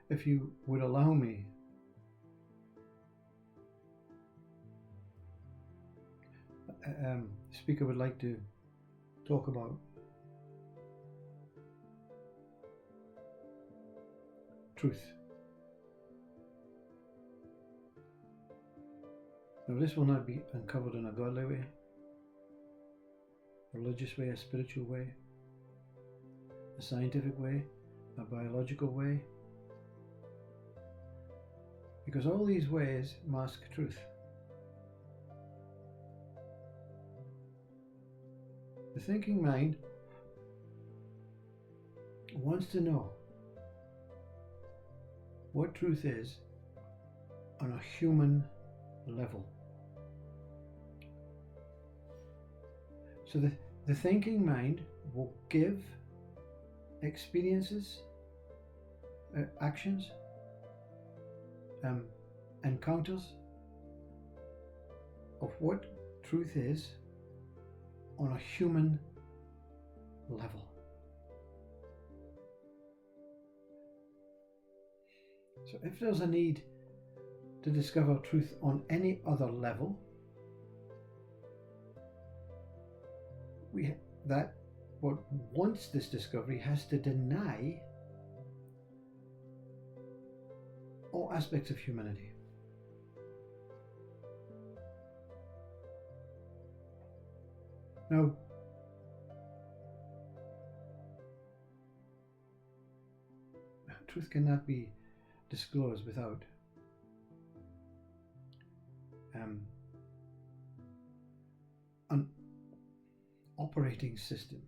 if you would allow me, the speaker would like to talk about truth. Now, this will not be uncovered in a godly way, a religious way, a spiritual way, a scientific way, a biological way, because all these ways mask truth. The thinking mind wants to know what truth is on a human level. So the thinking mind will give experiences, actions, encounters of what truth is on a human level. So if there's a need to discover truth on any other level, that what wants this discovery has to deny all aspects of humanity. Now, truth cannot be disclosed without an operating system.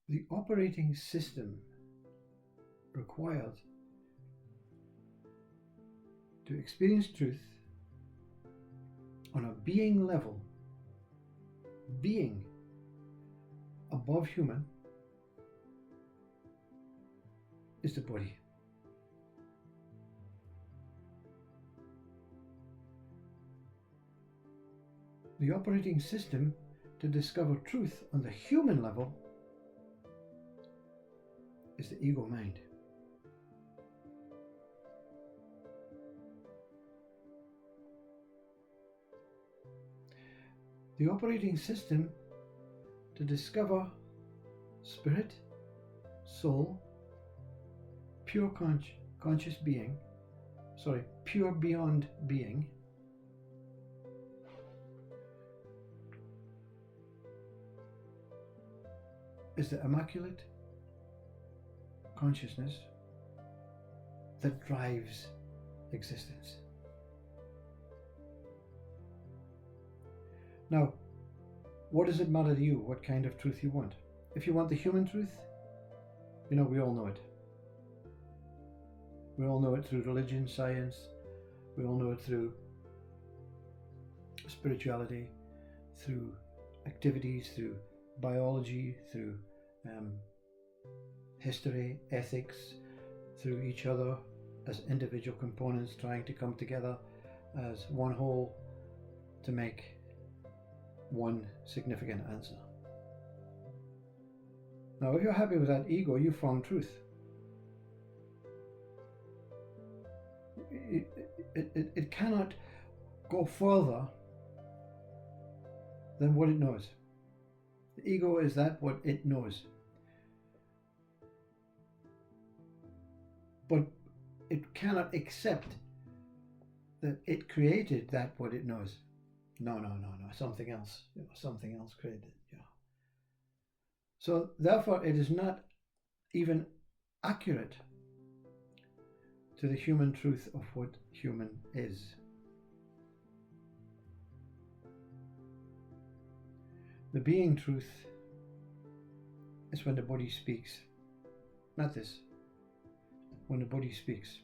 The operating system required to experience truth on a being level, being above human, is the body. The operating system to discover truth on the human level is the ego mind. The operating system to discover spirit, soul, pure conscious being, pure beyond being, is the immaculate consciousness that drives existence. Now, what does it matter to you what kind of truth you want? If you want the human truth, we all know it. We all know it through religion, science. We all know it through spirituality, through activities, through biology, through history, ethics, through each other as individual components trying to come together as one whole to make one significant answer. Now, if you're happy with that ego, you found truth. It cannot go further than what it knows. The ego is that what it knows. But it cannot accept that it created that what it knows. No, something else. Something else created. So therefore it is not even accurate to the human truth of what human is. The being truth is when the body speaks. Not this. When the body speaks.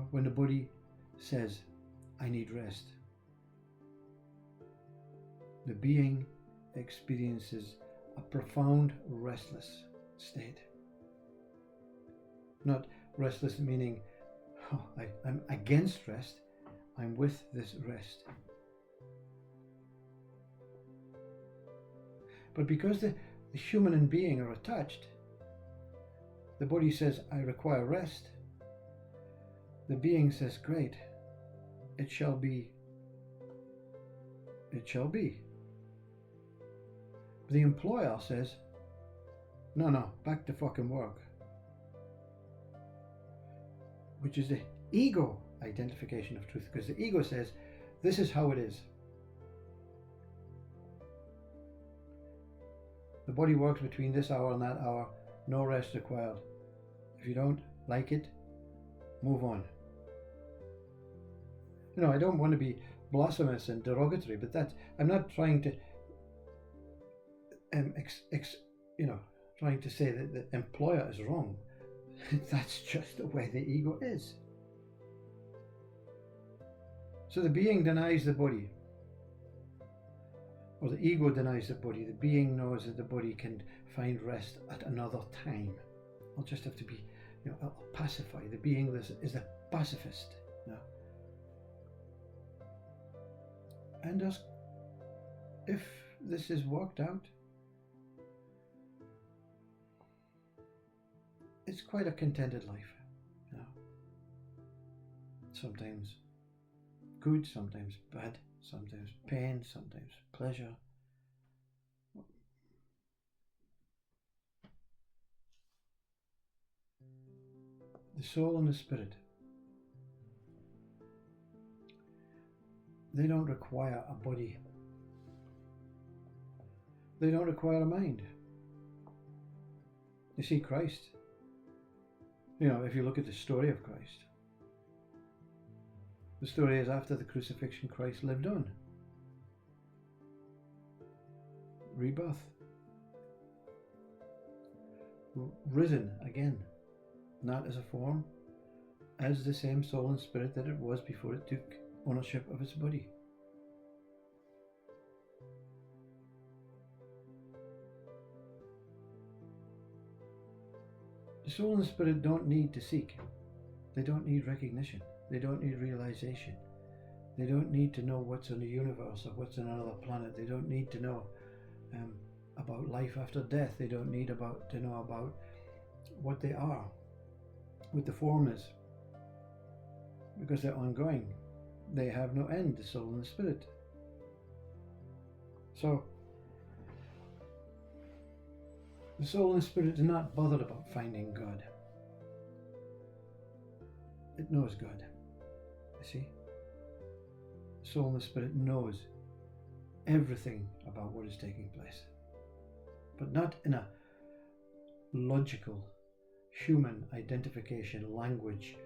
When the body says, I need rest. The being experiences a profound restless state. Not restless meaning, I'm against rest, I'm with this rest. But because the human and being are attached, the body says, I require rest. The being says, great, it shall be. It shall be. The employer says, no, back to fucking work. Which is the ego identification of truth, because the ego says, this is how it is. The body works between this hour and that hour, no rest required. If you don't like it, move on. I don't want to be blasphemous and derogatory, but I'm not trying to trying to say that the employer is wrong. That's just the way the ego is. So the being denies the body, or the ego denies the body. The being knows that the body can find rest at another time. I'll just have to be, I'll pacify. The being is a pacifist. And if this is worked out, it's quite a contented life. Sometimes good, sometimes bad, sometimes pain, sometimes pleasure. The soul and the spirit, they don't require a body. They don't require a mind. You see, Christ, if you look at the story of Christ, the story is after the crucifixion, Christ lived on. Rebirth. Risen again, not as a form, as the same soul and spirit that it was before it took ownership of its body. The soul and the spirit don't need to seek. They don't need recognition. They don't need realization. They don't need to know what's in the universe or what's on another planet. They don't need to know about life after death. They don't need to know about what they are, what the form is, because they're ongoing. They have no end, the soul and the spirit. So the soul and the spirit are not bothered about finding God. It knows God. You see? The soul and the spirit knows everything about what is taking place, but not in a logical, human identification language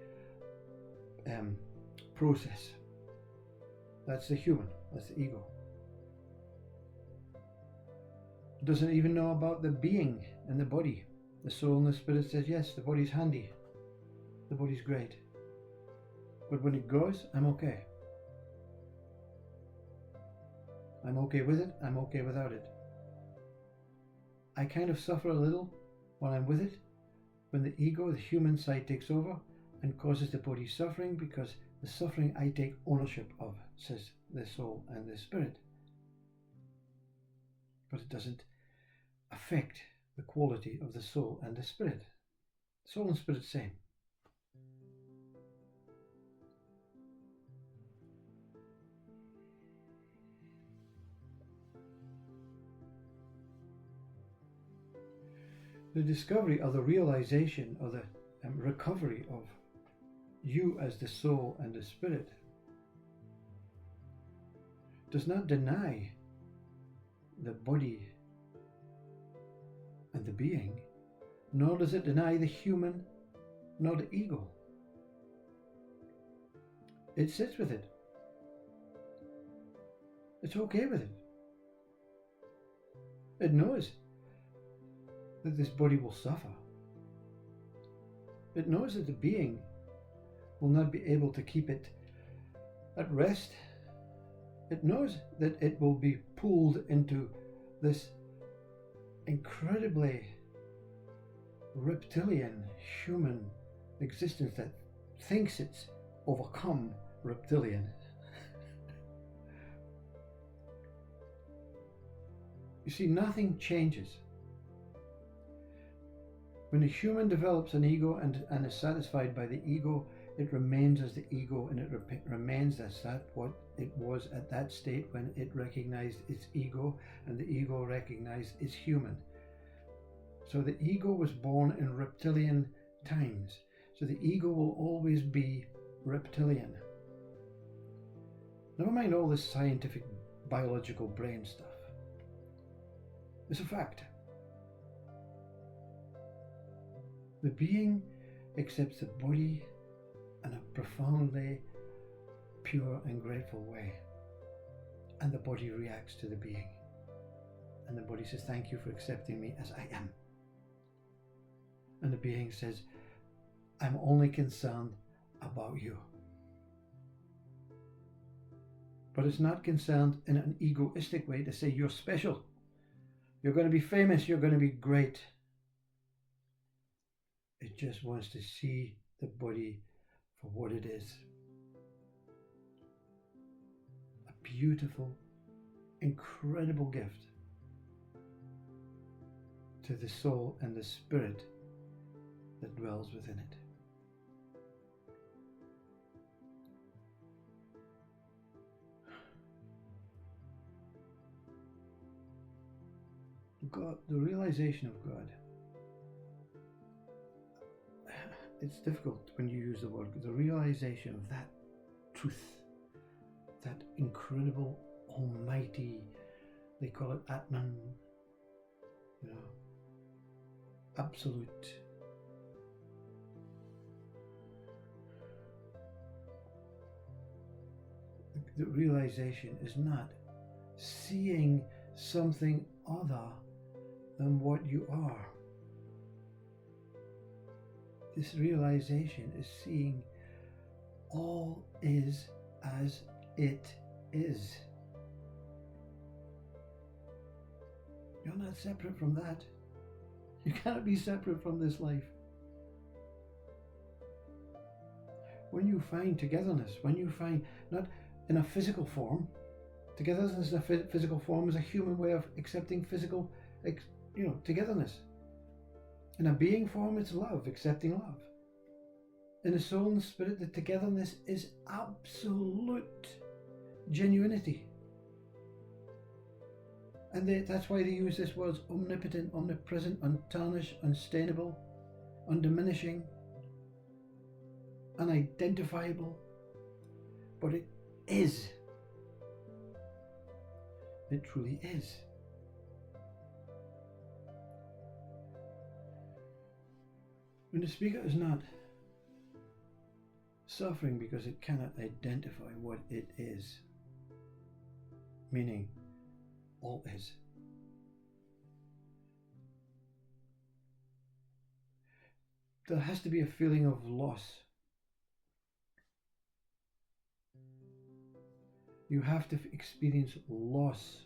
process. That's the human, that's the ego. It doesn't even know about the being and the body. The soul and the spirit says, yes, the body's handy, the body's great, but when it goes, I'm okay. I'm okay with it, I'm okay without it. I kind of suffer a little when I'm with it, when the ego, the human side, takes over and causes the body suffering, because the suffering I take ownership of, says the soul and the spirit. But it doesn't affect the quality of the soul and the spirit. Soul and spirit, same. The discovery or the realization or the recovery of you as the soul and the spirit does not deny the body and the being, nor does it deny the human nor the ego. It sits with it. It's okay with it. It knows that this body will suffer. It knows that the being will not be able to keep it at rest. It knows that it will be pulled into this incredibly reptilian human existence that thinks it's overcome reptilian. You see, nothing changes. When a human develops an ego and is satisfied by the ego, it remains as the ego, and it remains as that what it was at that state when it recognized its ego, and the ego recognized its human. So the ego was born in reptilian times. So the ego will always be reptilian. Never mind all this scientific biological brain stuff. It's a fact. The being accepts the body in a profoundly pure and grateful way. And the body reacts to the being. And the body says, thank you for accepting me as I am. And the being says, I'm only concerned about you. But it's not concerned in an egoistic way to say you're special. You're going to be famous. You're going to be great. It just wants to see the body for what it is. A beautiful, incredible gift to the soul and the spirit that dwells within it. God, the realization of God. It's difficult when you use the word, the realization of that truth, that incredible, almighty, they call it Atman, absolute. The realization is not seeing something other than what you are. This realization is seeing all is as it is. You're not separate from that. You cannot be separate from this life. When you find togetherness, when you find, not in a physical form, togetherness in a physical form is a human way of accepting physical, togetherness. In a being form, it's love, accepting love. In the soul and spirit, the togetherness is absolute genuinity. And that's why they use this word omnipotent, omnipresent, untarnished, unstainable, undiminishing, unidentifiable. But it is. It truly is. When the speaker is not suffering because it cannot identify what it is, meaning all is. There has to be a feeling of loss. You have to experience loss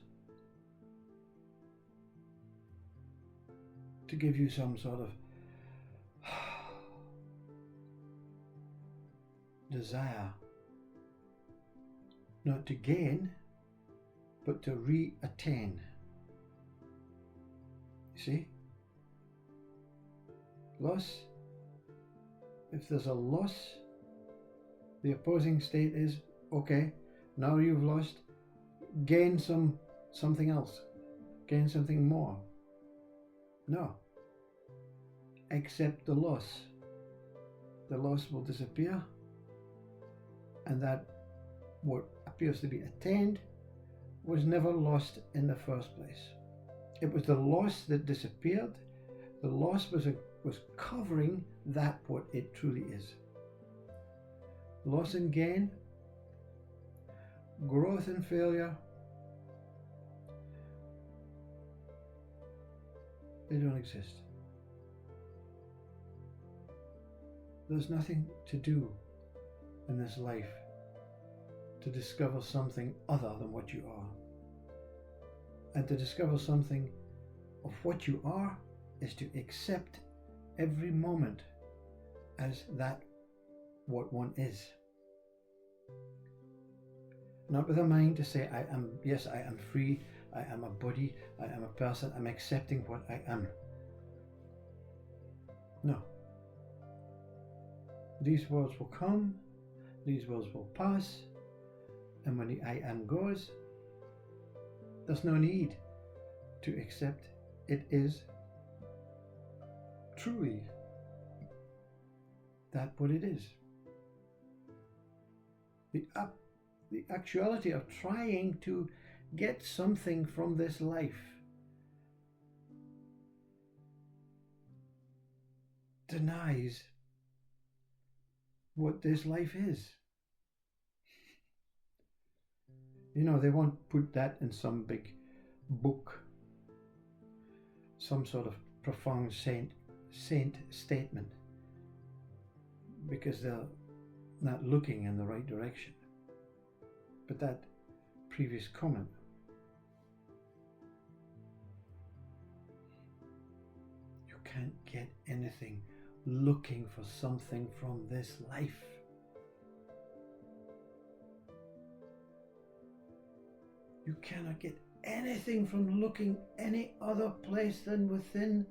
to give you some sort of desire, not to gain, but to re-attain. You see? Loss. If there's a loss, the opposing state is, okay, now you've lost, gain something else, gain something more. No. Accept the loss. The loss will disappear, and that what appears to be attained was never lost in the first place. It was the loss that disappeared. The loss was covering that what it truly is. Loss and gain, growth and failure, they don't exist. There's nothing to do in this life to discover something other than what you are. And to discover something of what you are is to accept every moment as that what one is. Not with a mind to say, I am free I am a body, I am a person, I'm accepting what I am. No. These words will come, these words will pass, and when the I am goes, there's no need to accept it is truly that what it is. The actuality of trying to get something from this life denies what this life is. You know, they won't put that in some big book, some sort of profound saint statement, because they're not looking in the right direction. But that previous comment, you can't get anything looking for something from this life. You cannot get anything from looking any other place than within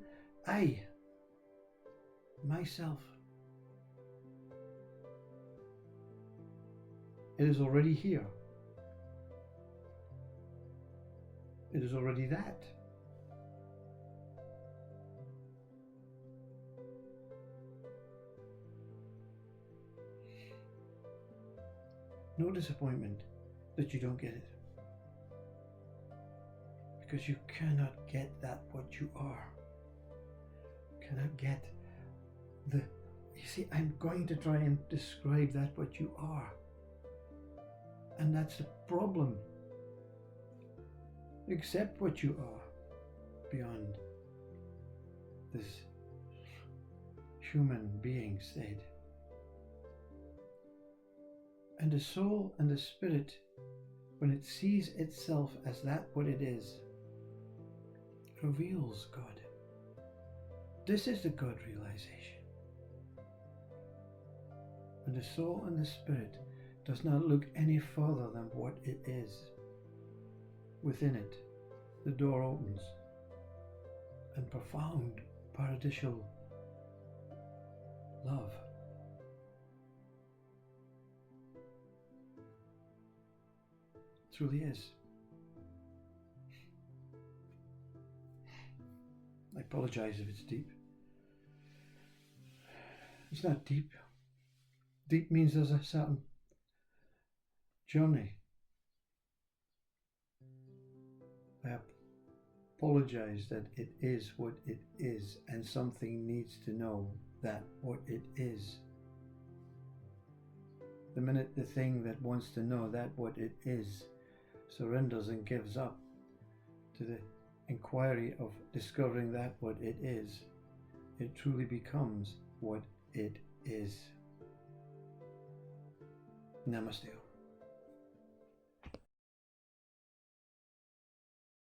I, myself. It is already here. It is already that. No disappointment that you don't get it. Because you cannot get that what you are. You cannot get the... You see, I'm going to try and describe that what you are. And that's the problem. Accept what you are beyond this human being state. And the soul and the spirit, when it sees itself as that what it is, reveals God. This is the God realization. And the soul and the spirit does not look any further than what it is. Within it, the door opens, and profound paradisial love truly is. I apologize if it's deep. It's not deep. Deep means there's a certain journey. I apologize that it is what it is, and something needs to know that what it is. The minute the thing that wants to know that what it is surrenders and gives up to the inquiry of discovering that what it is, it truly becomes what it is. Namaste.